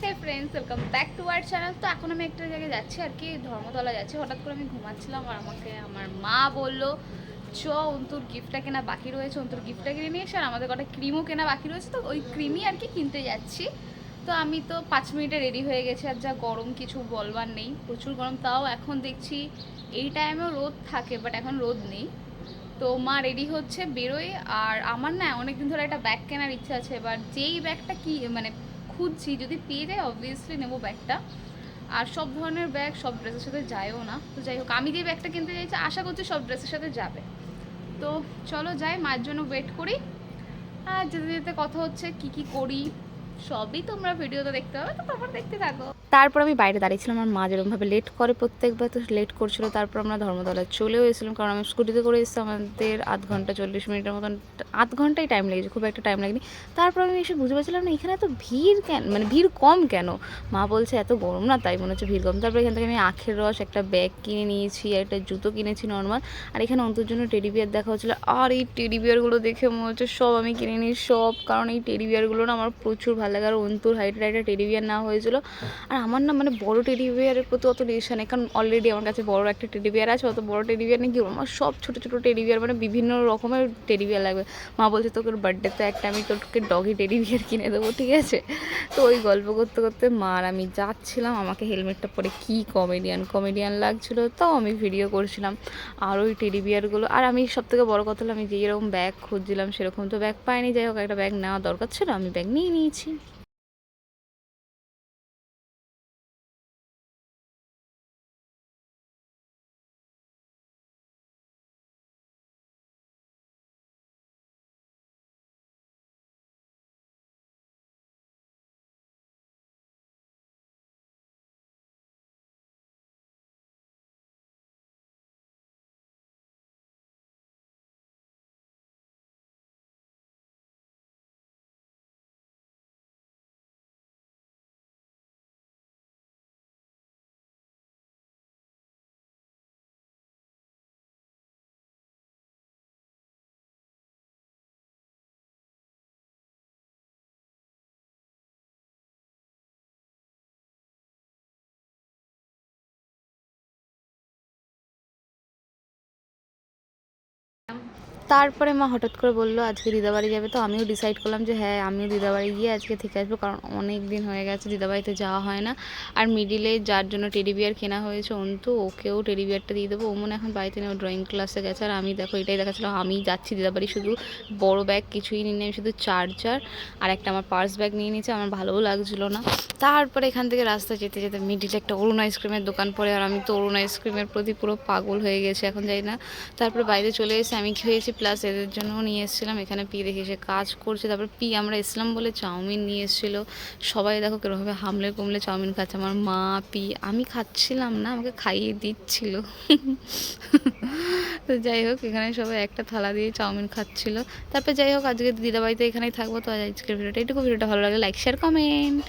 Hey friends, welcome back to our channel. তো এখন আমি একটা জায়গায় যাচ্ছি আর কি, ধর্মতলা যাচ্ছি। হঠাৎ করে আমি ঘুমাচ্ছিলাম আর আমাকে আমার মা বললো, চ অন্তুর গিফটটা কেনা বাকি রয়েছে, অন্তুর গিফটটা কিনে নিয়ে এসে, আর আমাদের কটা ক্রিমও কেনা বাকি রয়েছে, তো ওই ক্রিমই আর কি কিনতে যাচ্ছি। তো আমি তো 5 মিনিটে রেডি হয়ে গেছি, আর যা গরম কিছু বলবার নেই, প্রচুর গরম। তাও এখন দেখছি এই টাইমেও রোদ থাকে, বাট এখন রোদ নেই। তো মা রেডি হচ্ছে, বেরোয়। আর আমার না অনেকদিন ধরে একটা ব্যাগ কেনার ইচ্ছা আছে, এবার যেই ব্যাগটা কি মানে খুঁজছি, যদি পেয়ে যায় অবভিয়াসলি নেবো ব্যাগটা। আর সব ধরনের ব্যাগ সব ড্রেসের সাথে যায়ও না, তো যাই হোক আমি যে ব্যাগটা কিনতে চাইছি আশা করছি সব ড্রেসের সাথে যাবে। তো চলো যাই, মায়ের জন্য ওয়েট করি। আর যেতে যেতে কথা হচ্ছে কি কি করি সবই তোমরা ভিডিওতে দেখতে পাবে, তো তোমরা দেখতে থাকো। তারপর আমি বাইরে দাঁড়িয়েছিলাম, আমার মা যেরকমভাবে লেট করে প্রত্যেকবার, তো লেট করছিল। তারপর আমরা ধর্মতলায় চলেও এসেছিলাম, কারণ আমি স্কুটিতে করে এসেছি। আমাদের আধ ঘন্টা 40 মিনিটের মতন, আধ ঘন্টাই টাইম লেগেছে, খুব একটা টাইম লাগেনি। তারপর আমি এসে বুঝতে পারছিলাম না এখানে এত ভিড় কেন, মানে ভিড় কম কেন। মা বলছে এত গরম না, তাই মনে হচ্ছে ভিড় কম। তারপর এখান থেকে আমি আখের রস, একটা ব্যাগ কিনে নিয়েছি, একটা জুতো কিনেছি নর্মাল। আর এখানে অন্তর জন্য টেডি বিয়ার দেখা হচ্ছিলো, আর এই টেডি বিয়ারগুলো দেখে মনে হচ্ছে সব আমি কিনে নিই সব, কারণ এই টেডি বিয়ারগুলো না আমার প্রচুর ভালো লাগে। আর অন্তুর হাইটের একটা টেডি বিয়ার নেওয়া হয়েছিল। আর আমার না মানে বড় টেডি বিয়ারের প্রতি অত রিলেশন নেই, কারণ অলরেডি আমার কাছে বড় একটা টেডি বিয়ার আছে। অত বড় টেডি বিয়ার নেই কি, আমার সব ছোটো ছোটো টেডি বিয়ার, মানে বিভিন্ন রকমের টেডি বিয়ার লাগবে। মা বলছে তোকে বার্থডেতে একটা আমি তোকে ডগি টেডি বিয়ার কিনে দেবো, ঠিক আছে। তো ওই গল্প করতে করতে মা আর আমি যাচ্ছিলাম। আমাকে হেলমেটটা পরে কি কমেডিয়ান কমেডিয়ান লাগছিলো, তাও আমি ভিডিও করছিলাম। আর ওই টেডি বিয়ারগুলো, আর আমি সব থেকে বড় কথা হলো, আমি যেরকম ব্যাগ খুঁজছিলাম সেরকম তো ব্যাগ পাইনি। যাই হোক, একটা ব্যাগ নেওয়া দরকার ছিল, আমি ব্যাগ নিয়ে নিয়েছি। তারপরে মা হঠাৎ করে বললো আজকে দিদাবাড়ি যাবে, তো আমিও ডিসাইড করলাম যে হ্যাঁ আমিও দিদাবাড়ি গিয়ে আজকে থেকে আসবো, কারণ অনেক দিন হয়ে গেছে দিদাবাড়িতে যাওয়া হয় না। আর মিডিলে যার জন্য টেডি বিয়ার কেনা হয়েছে অন্তু, ওকেও টেডি বিয়ারটা দিয়ে দেবো। ও মনে এখন বাড়িতে নেই, ড্রয়িং ক্লাসে গেছে। আর আমি দেখো এটাই দেখাচ্ছিলাম, আমি যাচ্ছি দিদাবাড়ি, শুধু বড় ব্যাগ কিছুই নিয়ে আমি শুধু চার্জার আর একটা আমার পার্স ব্যাগ নিয়ে নিয়েছি, আমার ভালোও লাগছিলো না। তারপরে এখান থেকে রাস্তা যেতে যেতে মিডিলে একটা অরুণ আইসক্রিমের দোকান পড়ে, আর আমি তো অরুণ আইসক্রিমের প্রতি পুরো পাগল হয়ে গেছে, এখন যাই না। তারপরে বাইরে চলে এসে আমি খেয়েছি, প্লাস এদের জন্যও নিয়ে এসেছিলাম। এখানে পি দেখে এসে কাজ করছে। তারপর পি আমরা ইসলাম বলে চাউমিন নিয়ে এসেছিলো। সবাই দেখো কীরকমভাবে হামলে কুমলে চাউমিন খাচ্ছে, আমার মা, পি। আমি খাচ্ছিলাম না, আমাকে খাইয়ে দিচ্ছিল। তো যাই হোক, এখানে সবাই একটা থালা দিয়ে চাউমিন খাচ্ছিলো। তারপর যাই হোক, আজকে দিদাবাড়িতে এখানেই থাকবো। তো আজকের ভিডিওটা এইটুকু। ভিডিওটা ভালো লাগলে লাইক শেয়ার কমেন্ট।